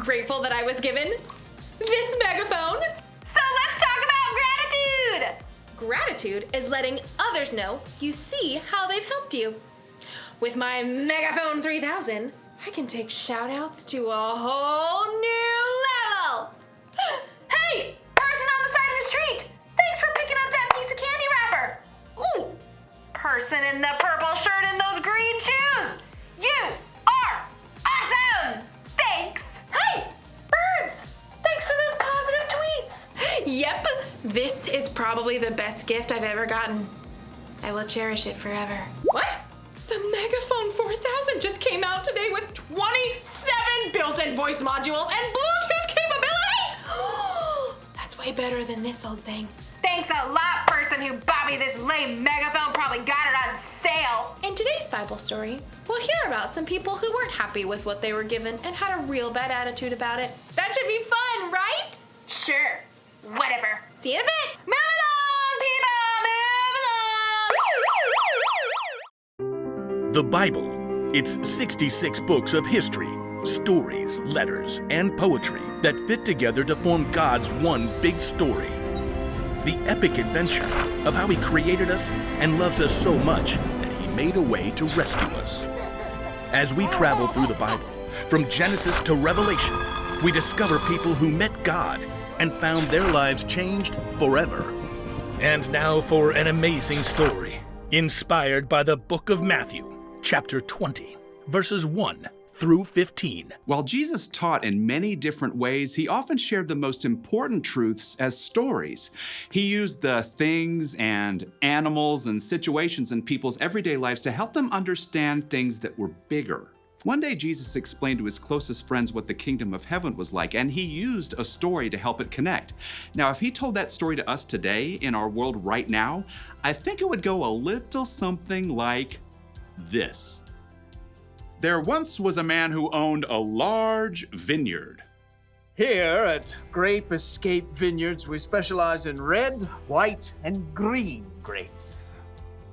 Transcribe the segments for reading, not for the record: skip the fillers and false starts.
ungrateful that I was given this megaphone. So let's talk about gratitude! Gratitude is letting others know you see how they've helped you. With my Megaphone 3000, I can take shout-outs to a whole new level. Hey, person on the side of the street! Thanks for picking up that piece of candy wrapper. Ooh, person in the purple shirt and those green shoes! You are awesome! Thanks! Hey, birds! Thanks for those positive tweets! Yep, this is probably the best gift I've ever gotten. I will cherish it forever. What? The Megaphone 4000 just came out today with 27 built-in voice modules and Bluetooth capabilities! That's way better than this old thing. Thanks a lot, person who bought me this lame megaphone. Probably got it on sale. In today's Bible story, we'll hear about some people who weren't happy with what they were given and had a real bad attitude about it. That should be fun, right? Sure, whatever. See you in a bit. Move along, people, move along! The Bible. It's 66 books of history, stories, letters, and poetry that fit together to form God's one big story. The epic adventure of how He created us and loves us so much that He made a way to rescue us. As we travel through the Bible, from Genesis to Revelation, we discover people who met God and found their lives changed forever. And now for an amazing story, inspired by the book of Matthew, chapter 20, verses 1 through 15. While Jesus taught in many different ways, He often shared the most important truths as stories. He used the things and animals and situations in people's everyday lives to help them understand things that were bigger. One day, Jesus explained to His closest friends what the kingdom of heaven was like, and He used a story to help it connect. Now, if He told that story to us today in our world right now, I think it would go a little something like this. There once was a man who owned a large vineyard. Here at Grape Escape Vineyards, we specialize in red, white, and green grapes.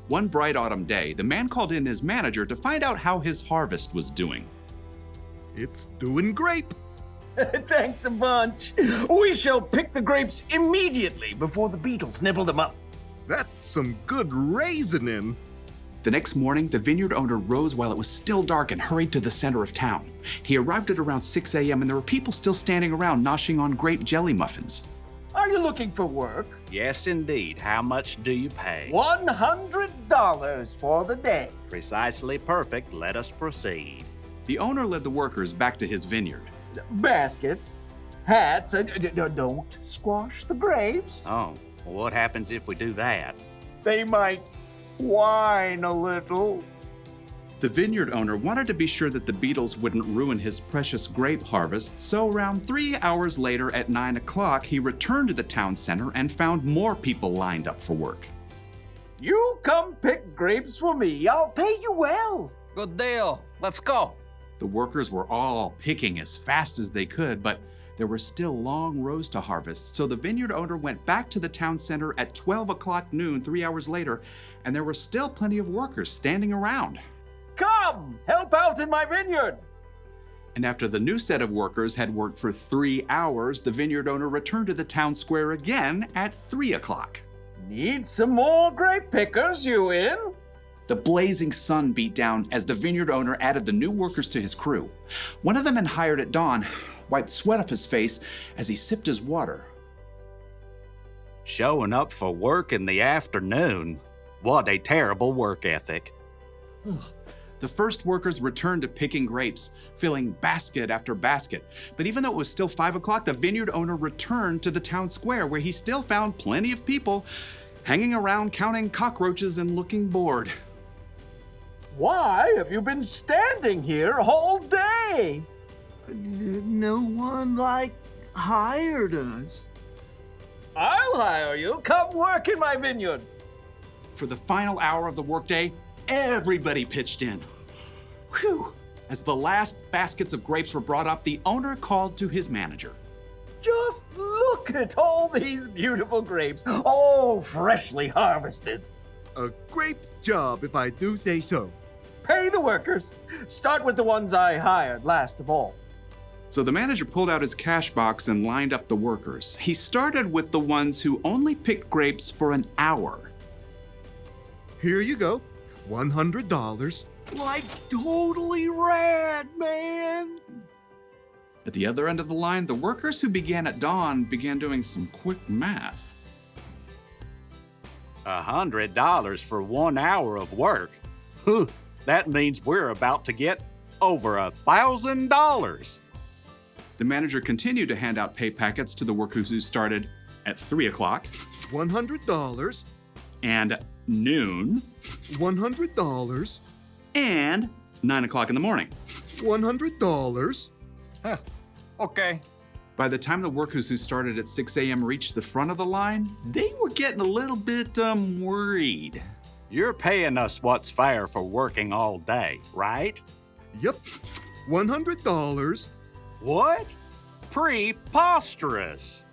One bright autumn day, the man called in his manager to find out how his harvest was doing. It's doing great. Thanks a bunch. We shall pick the grapes immediately before the beetles nibble them up. That's some good raisoning. The next morning, the vineyard owner rose while it was still dark and hurried to the center of town. He arrived at around 6 a.m. and there were people still standing around noshing on grape jelly muffins. Are you looking for work? Yes, indeed. How much do you pay? $100 for the day. Precisely perfect. Let us proceed. The owner led the workers back to his vineyard. Baskets, hats, don't squash the grapes. Oh, well, what happens if we do that? They might whine a little. The vineyard owner wanted to be sure that the beetles wouldn't ruin his precious grape harvest, so around 3 hours later at 9 o'clock, he returned to the town center and found more people lined up for work. You come pick grapes for me. I'll pay you well. Good deal. Let's go. The workers were all picking as fast as they could, but there were still long rows to harvest, so the vineyard owner went back to the town center at 12 o'clock noon 3 hours later, and there were still plenty of workers standing around. Come, help out in my vineyard. And after the new set of workers had worked for 3 hours, the vineyard owner returned to the town square again at 3 o'clock. Need some more grape pickers, you in? The blazing sun beat down as the vineyard owner added the new workers to his crew. One of them had hired at dawn wiped sweat off his face as he sipped his water. Showing up for work in the afternoon. What a terrible work ethic. The first workers returned to picking grapes, filling basket after basket. But even though it was still 5 o'clock, the vineyard owner returned to the town square where he still found plenty of people hanging around counting cockroaches and looking bored. Why have you been standing here all day? No one, hired us. I'll hire you. Come work in my vineyard. For the final hour of the workday, everybody pitched in. Whew! As the last baskets of grapes were brought up, the owner called to his manager. Just look at all these beautiful grapes, all freshly harvested. A great job, if I do say so. Pay the workers. Start with the ones I hired last of all. So the manager pulled out his cash box and lined up the workers. He started with the ones who only picked grapes for an hour. Here you go. $100. Like totally rad, man. At the other end of the line, the workers who began at dawn began doing some quick math. $100 for 1 hour of work? Huh, that means we're about to get over $1,000. The manager continued to hand out pay packets to the workers who started at 3 o'clock. $100. And noon. $100. And 9 o'clock in the morning. $100. Huh. Okay. By the time the workers who started at 6 a.m. reached the front of the line, they were getting a little bit worried. You're paying us what's fair for working all day, right? Yep. $100. What? Preposterous.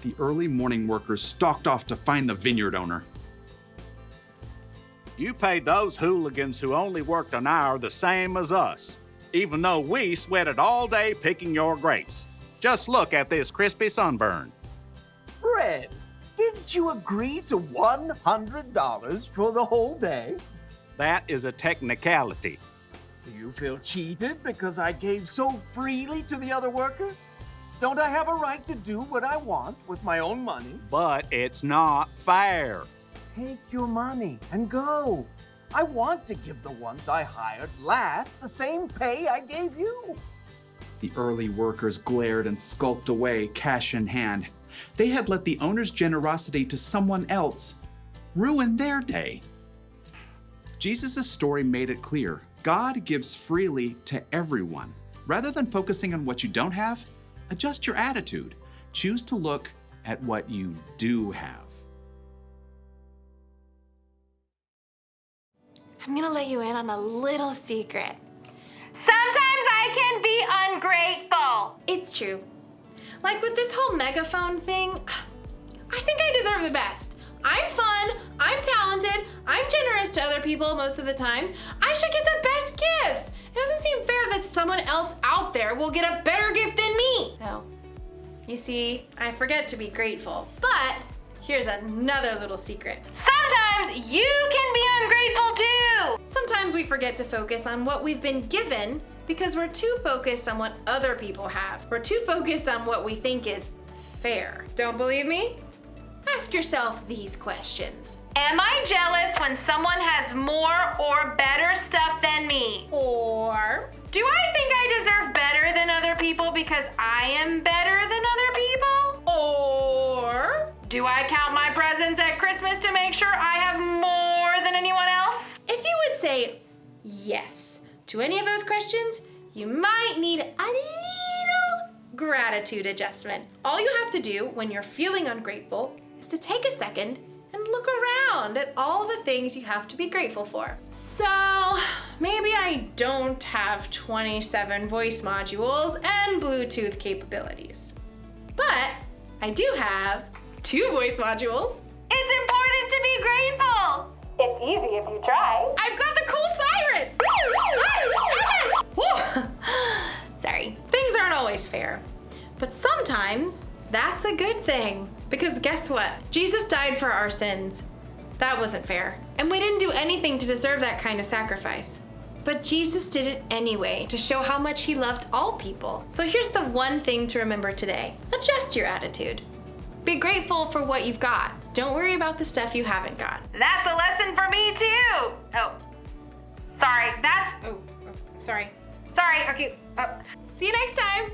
The early morning workers stalked off to find the vineyard owner. You paid those hooligans who only worked an hour the same as us, even though we sweated all day picking your grapes. Just look at this crispy sunburn. Friends, didn't you agree to $100 for the whole day? That is a technicality. Do you feel cheated because I gave so freely to the other workers? Don't I have a right to do what I want with my own money? But it's not fair. Take your money and go. I want to give the ones I hired last the same pay I gave you. The early workers glared and skulked away, cash in hand. They had let the owner's generosity to someone else ruin their day. Jesus' story made it clear. God gives freely to everyone. Rather than focusing on what you don't have, adjust your attitude. Choose to look at what you do have. I'm gonna let you in on a little secret. Sometimes I can be ungrateful. It's true. Like with this whole megaphone thing, I think I deserve the best. I'm fun, I'm talented, I'm generous to other people most of the time. I should get the best gifts. It doesn't seem fair that someone else out there will get a better gift than me. No. You see, I forget to be grateful. But here's another little secret. Sometimes you can be ungrateful too. Sometimes we forget to focus on what we've been given because we're too focused on what other people have. We're too focused on what we think is fair. Don't believe me? Ask yourself these questions. Am I jealous when someone has more or better stuff than me? Or do I think I deserve better than other people because I am better than other people? Or do I count my presents at Christmas to make sure I have more than anyone else? if you would say yes to any of those questions, you might need a little gratitude adjustment. All you have to do when you're feeling ungrateful is to take a second and look around at all the things you have to be grateful for. So maybe I don't have 27 voice modules and Bluetooth capabilities, but I do have 2 voice modules. It's important to be grateful. It's easy if you try. I've got the cool siren! Sorry, things aren't always fair, but sometimes that's a good thing. Because guess what? Jesus died for our sins. That wasn't fair. And we didn't do anything to deserve that kind of sacrifice. But Jesus did it anyway to show how much he loved all people. So here's the one thing to remember today. Adjust your attitude. Be grateful for what you've got. Don't worry about the stuff you haven't got. That's a lesson for me too. Oh, sorry, that's... Oh, sorry. Sorry, okay. See you next time.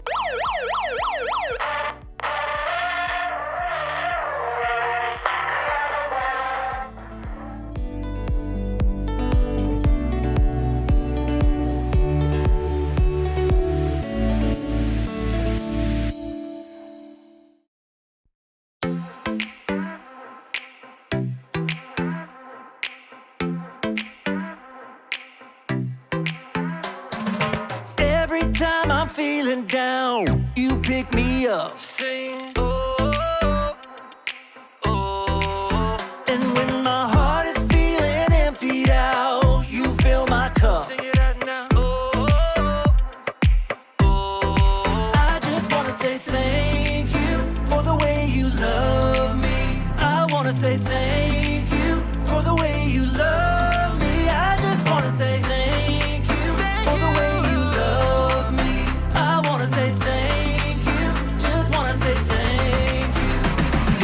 Every time I'm feeling down, you pick me up. Sing, oh, oh. And when my heart is feeling emptied out, you fill my cup. Sing it out now. Oh, oh, oh. wanna say thank you for the way you love me. I just wanna say thank you for the way you love me. I wanna say thank you, just wanna say thank you.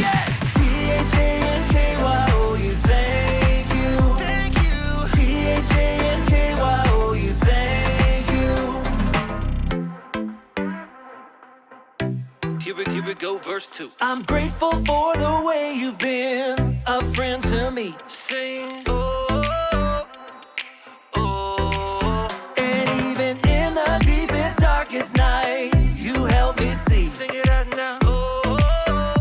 Yeah! T-H-A-N-K-Y-O-U, thank you. Thank you. T-H-A-N-K-Y-O-U, thank you. Here we go, verse 2. I'm grateful for the way you've been a friend to me. Sing, oh, oh. And even in the deepest, darkest night, you help me see. Sing it out now. Oh,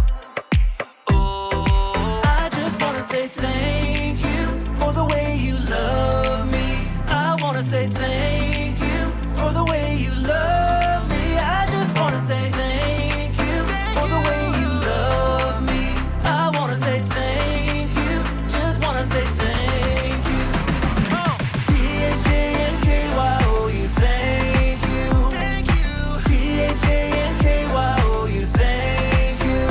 oh. I just wanna say thank you for the way you love me. I wanna say thank you for the way you love me. I just wanna say thank you for the way you love me. I wanna say thank you, just wanna say thank you. T-H-A-N-K-Y-O-U, thank you. Thank you. T-H-A-N-K-Y-O-U, thank you.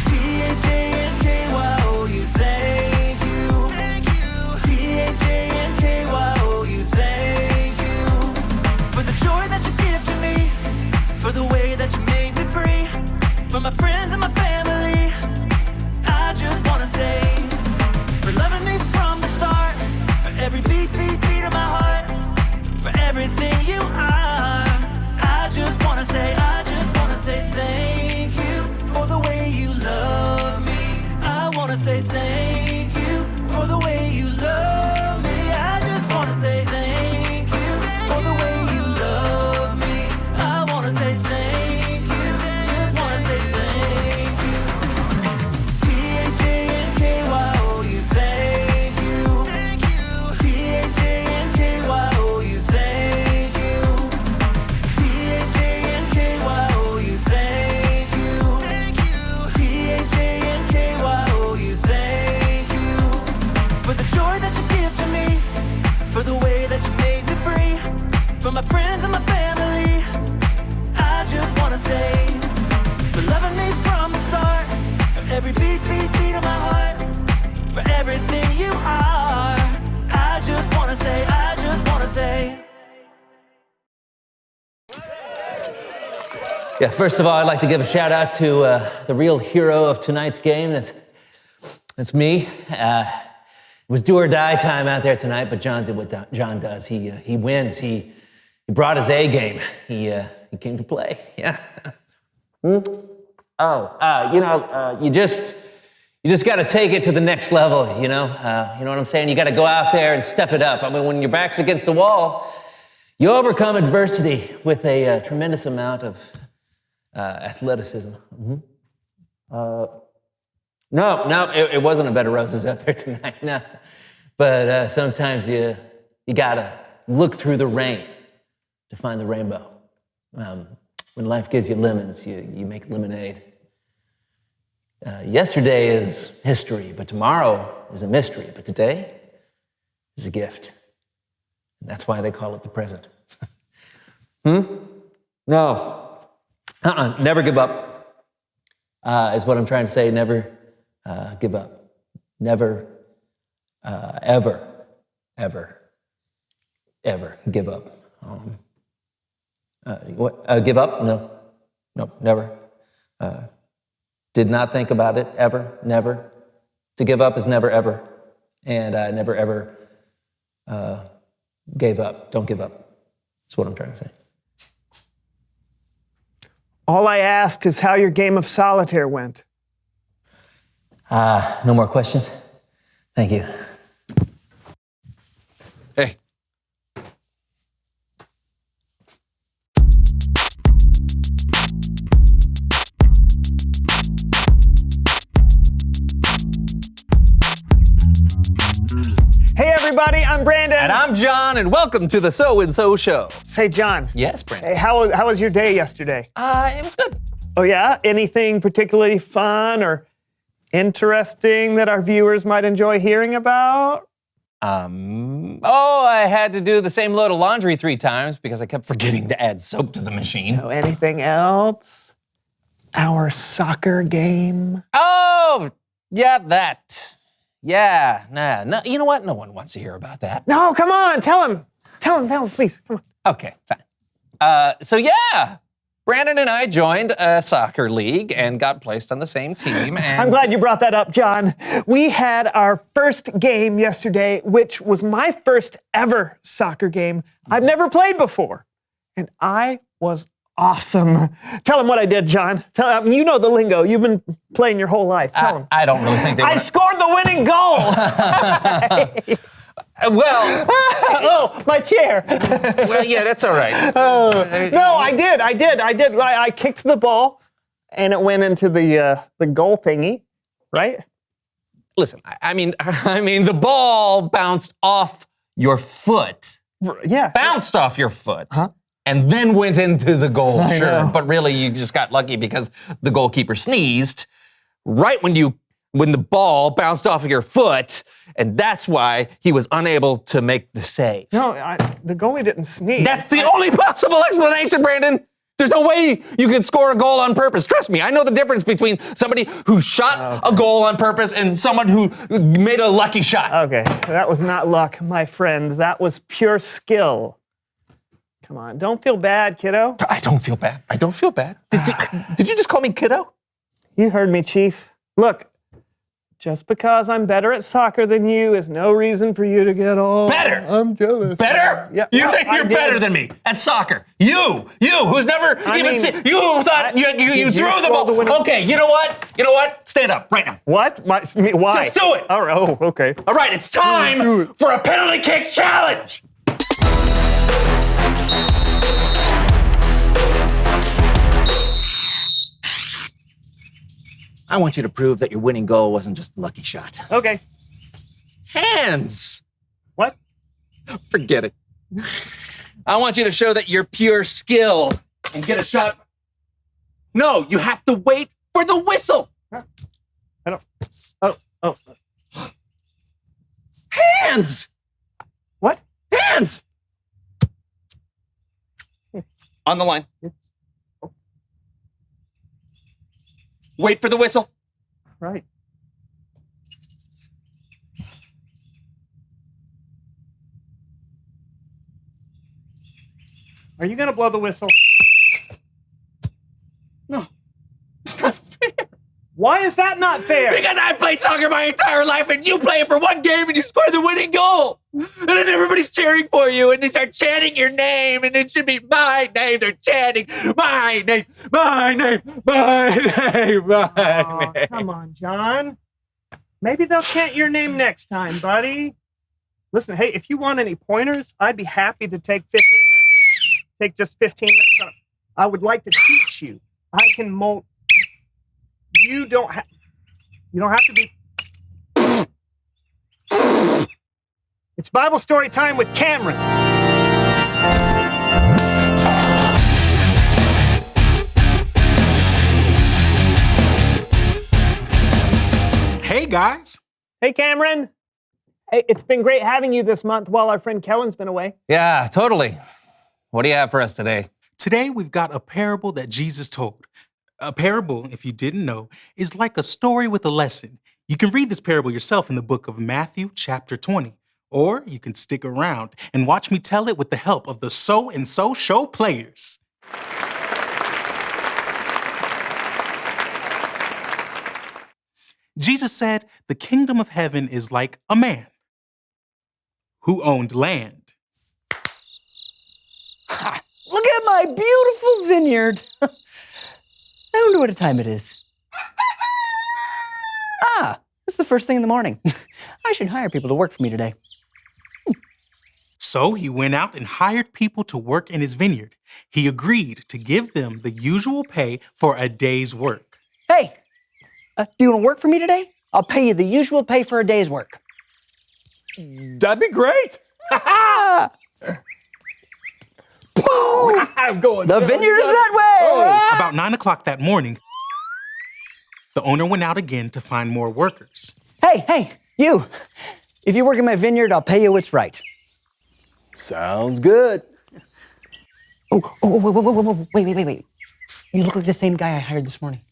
T-H-A-N-K-Y-O-U, thank you. Thank you. T-H-A-N-K-Y-O-U, thank you. For the joy that you give to me, for the way that you made me free, for my friends and my family, I just wanna say, for loving me from the start, for every beat, beat, beat of my heart, for everything you are. I just wanna say thank you for the way you love me. I wanna say thank you for the way you love me. I just wanna say thank you for the way you love me. I wanna say thank you, just wanna say thank you. T-H-A-N-K-Y-O-U, thank you. Thank you. T-H-A-N-K-Y-O-U, thank you. T-H-A-N-K-Y-O-U, thank you. Thank you. T-H-A-N-K-Y-O-U, thank you. For the joy that you give to me, for the way that you made me free, for my friends and my family, I just wanna say, for loving me from the start, for every beat, beat, beat of my heart, for everything you are. I just wanna say, I just wanna say. Yeah, first of all, I'd like to give a shout out to the real hero of tonight's game. That's me. It was do or die time out there tonight, but John did what John does. He wins. He brought his A game. He came to play. Yeah. You just got to take it to the next level. You know what I'm saying? You got to go out there and step it up. I mean, when your back's against the wall, you overcome adversity with a tremendous amount of athleticism. No, it wasn't a bed of roses out there tonight, no. But sometimes you gotta look through the rain to find the rainbow. When life gives you lemons, you make lemonade. Yesterday is history, but tomorrow is a mystery. But today is a gift. And that's why they call it the present. No. Never give up, is what I'm trying to say. Never give up. Never, ever give up. Give up? No, never. Did not think about it, ever, never. To give up is never, ever. And I never, ever gave up. Don't give up. That's what I'm trying to say. All I asked is how your game of solitaire went. No more questions? Thank you. Hey. Hey everybody, I'm Brandon. And I'm John, and welcome to the So-and-So Show. Say, John. Yes, Brandon. Hey, how was your day yesterday? It was good. Oh yeah? Anything particularly fun or interesting that our viewers might enjoy hearing about? I had to do the same load of laundry 3 times because I kept forgetting to add soap to the machine. No, anything else? Our soccer game? Oh, Yeah, that. Yeah, nah, no, you know what? No one wants to hear about that. No, come on, tell him, please, come on. Okay, fine. So yeah, Brandon and I joined a soccer league and got placed on the same team. And I'm glad you brought that up, John. We had our first game yesterday, which was my first ever soccer game. I've never played before, and I was awesome. Tell him what I did, John. Tell him, you know the lingo. You've been playing your whole life. Tell him. I don't really think they I scored the winning goal. Well, oh, my chair. Well, yeah, that's all right. No, I did. I kicked the ball, and it went into the goal thingy, right? Listen, I mean, the ball bounced off your foot. Yeah. Bounced off your foot. Huh? And then went into the goal, I sure. know. But really, you just got lucky because the goalkeeper sneezed right when the ball bounced off of your foot, and that's why he was unable to make the save. No, the goalie didn't sneeze. That's the only possible explanation, Brandon. There's no way you could score a goal on purpose. Trust me, I know the difference between somebody who shot a goal on purpose and someone who made a lucky shot. Okay, that was not luck, my friend. That was pure skill. Come on, don't feel bad, kiddo. I don't feel bad. Did you just call me kiddo? You heard me, Chief. Look, just because I'm better at soccer than you is no reason for you to get all... Better? I'm jealous. Better? Yeah, You well, think you're better than me at soccer? You who's never you who thought you threw the ball. Okay, you know what? Stand up right now. What? Why? Just do it. All right, okay. All right, it's time for a penalty kick challenge. I want you to prove that your winning goal wasn't just a lucky shot. Okay. Hands. What? Forget it. I want you to show that you're pure skill and get a shot. No, you have to wait for the whistle. I don't. Oh. Hands. What? Hands. On the line. Wait for the whistle. Right. Are you gonna blow the whistle? No. It's not fair. Why is that not fair? Because I played soccer my entire life and you play it for one game and you score the winning goal. And then everybody's cheering for you and they start chanting your name and it should be my name. They're chanting my name, my name, my name, my name. Come on, John. Maybe they'll chant your name next time, buddy. Listen, hey, if you want any pointers, I'd be happy to take 15 minutes. Take just 15 minutes. I would like to teach you. I can mold. You don't have to be. It's Bible story time with Cameron. Hey, guys. Hey, Cameron. Hey, it's been great having you this month while our friend Kellen's been away. Yeah, totally. What do you have for us today? Today, we've got a parable that Jesus told. A parable, if you didn't know, is like a story with a lesson. You can read this parable yourself in the book of Matthew, chapter 20. Or you can stick around and watch me tell it with the help of the So and So Show players. Jesus said, the kingdom of heaven is like a man who owned land. Look at my beautiful vineyard. I wonder what time it is. It's the first thing in the morning. I should hire people to work for me today. So he went out and hired people to work in his vineyard. He agreed to give them the usual pay for a day's work. Hey, do you want to work for me today? I'll pay you the usual pay for a day's work. That'd be great. I'm going. The vineyard is that way. About 9 o'clock that morning, the owner went out again to find more workers. Hey, you. If you work in my vineyard, I'll pay you what's right. Sounds good. Whoa. Wait. You look like the same guy I hired this morning.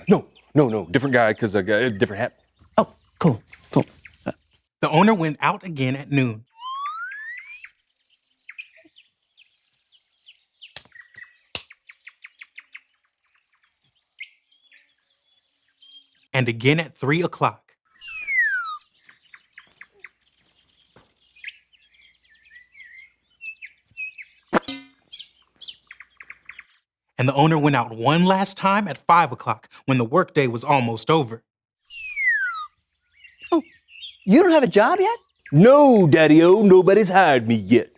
No. No, different guy because I got a different hat. Oh, cool. The owner went out again at noon. And again at 3 o'clock. And the owner went out one last time at 5 o'clock when the workday was almost over. Oh, you don't have a job yet? No, Daddy-O, nobody's hired me yet.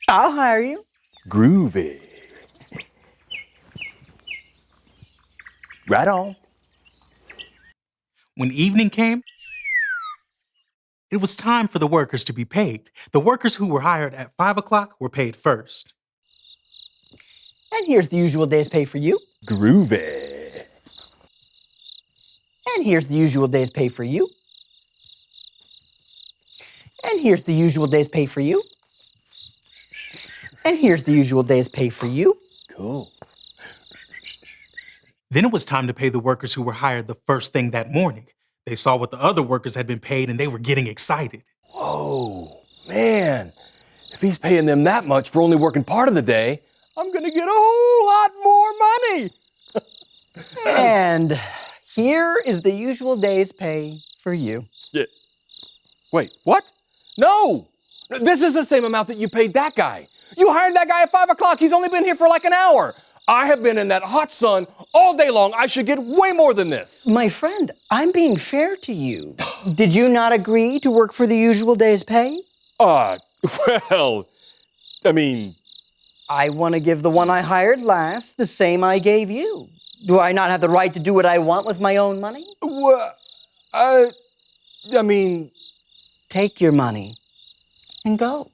I'll hire you. Groovy. Right on. When evening came, it was time for the workers to be paid. The workers who were hired at 5 o'clock were paid first. And here's the usual day's pay for you. Groovy. And here's the usual day's pay for you. And here's the usual day's pay for you. And here's the usual day's pay for you. Cool. Then it was time to pay the workers who were hired the first thing that morning. They saw what the other workers had been paid and they were getting excited. Whoa, man. If he's paying them that much for only working part of the day, I'm gonna get a whole lot more money. And here is the usual day's pay for you. Yeah. Wait, what? No! This is the same amount that you paid that guy. You hired that guy at 5 o'clock. He's only been here for like an hour. I have been in that hot sun all day long. I should get way more than this. My friend, I'm being fair to you. Did you not agree to work for the usual day's pay? Well, I mean... I want to give the one I hired last the same I gave you. Do I not have the right to do what I want with my own money? Well, I mean... Take your money and go.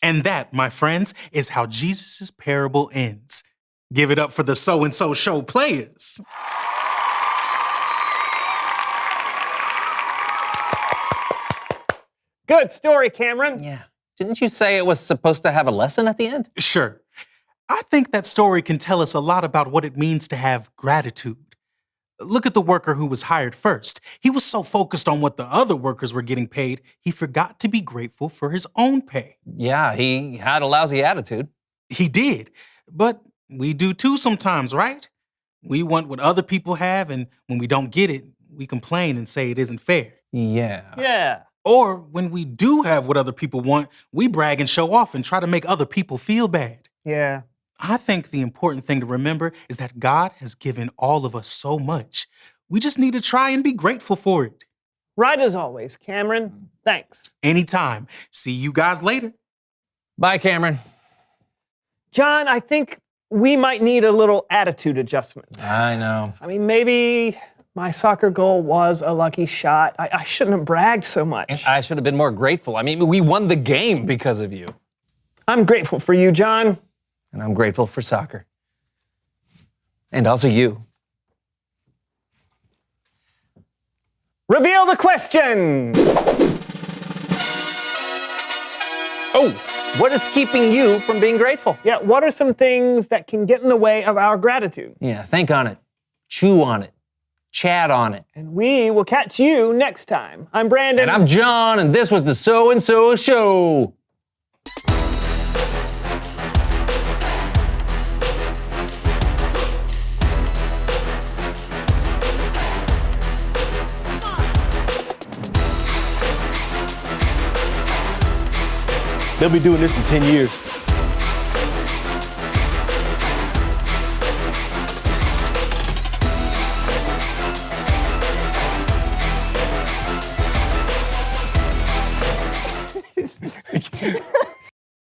And that, my friends, is how Jesus' parable ends. Give it up for the So-and-So Show players. Good story, Cameron. Yeah. Didn't you say it was supposed to have a lesson at the end? Sure. I think that story can tell us a lot about what it means to have gratitude. Look at the worker who was hired first. He was so focused on what the other workers were getting paid, he forgot to be grateful for his own pay. Yeah, he had a lousy attitude. He did, but we do too sometimes, right? We want what other people have, and when we don't get it, we complain and say it isn't fair. Yeah. Or when we do have what other people want, we brag and show off and try to make other people feel bad. Yeah. I think the important thing to remember is that God has given all of us so much. We just need to try and be grateful for it. Right as always, Cameron. Thanks. Anytime. See you guys later. Bye, Cameron. John, I think we might need a little attitude adjustment. I know. I mean, maybe my soccer goal was a lucky shot. I shouldn't have bragged so much. And I should have been more grateful. I mean, we won the game because of you. I'm grateful for you, John. And I'm grateful for soccer. And also you. Reveal the question. Oh, what is keeping you from being grateful? Yeah, what are some things that can get in the way of our gratitude? Yeah, think on it. Chew on it. Chat on it. And we will catch you next time. I'm Brandon. And I'm John, and this was the So-and-So Show. They'll be doing this in 10 years.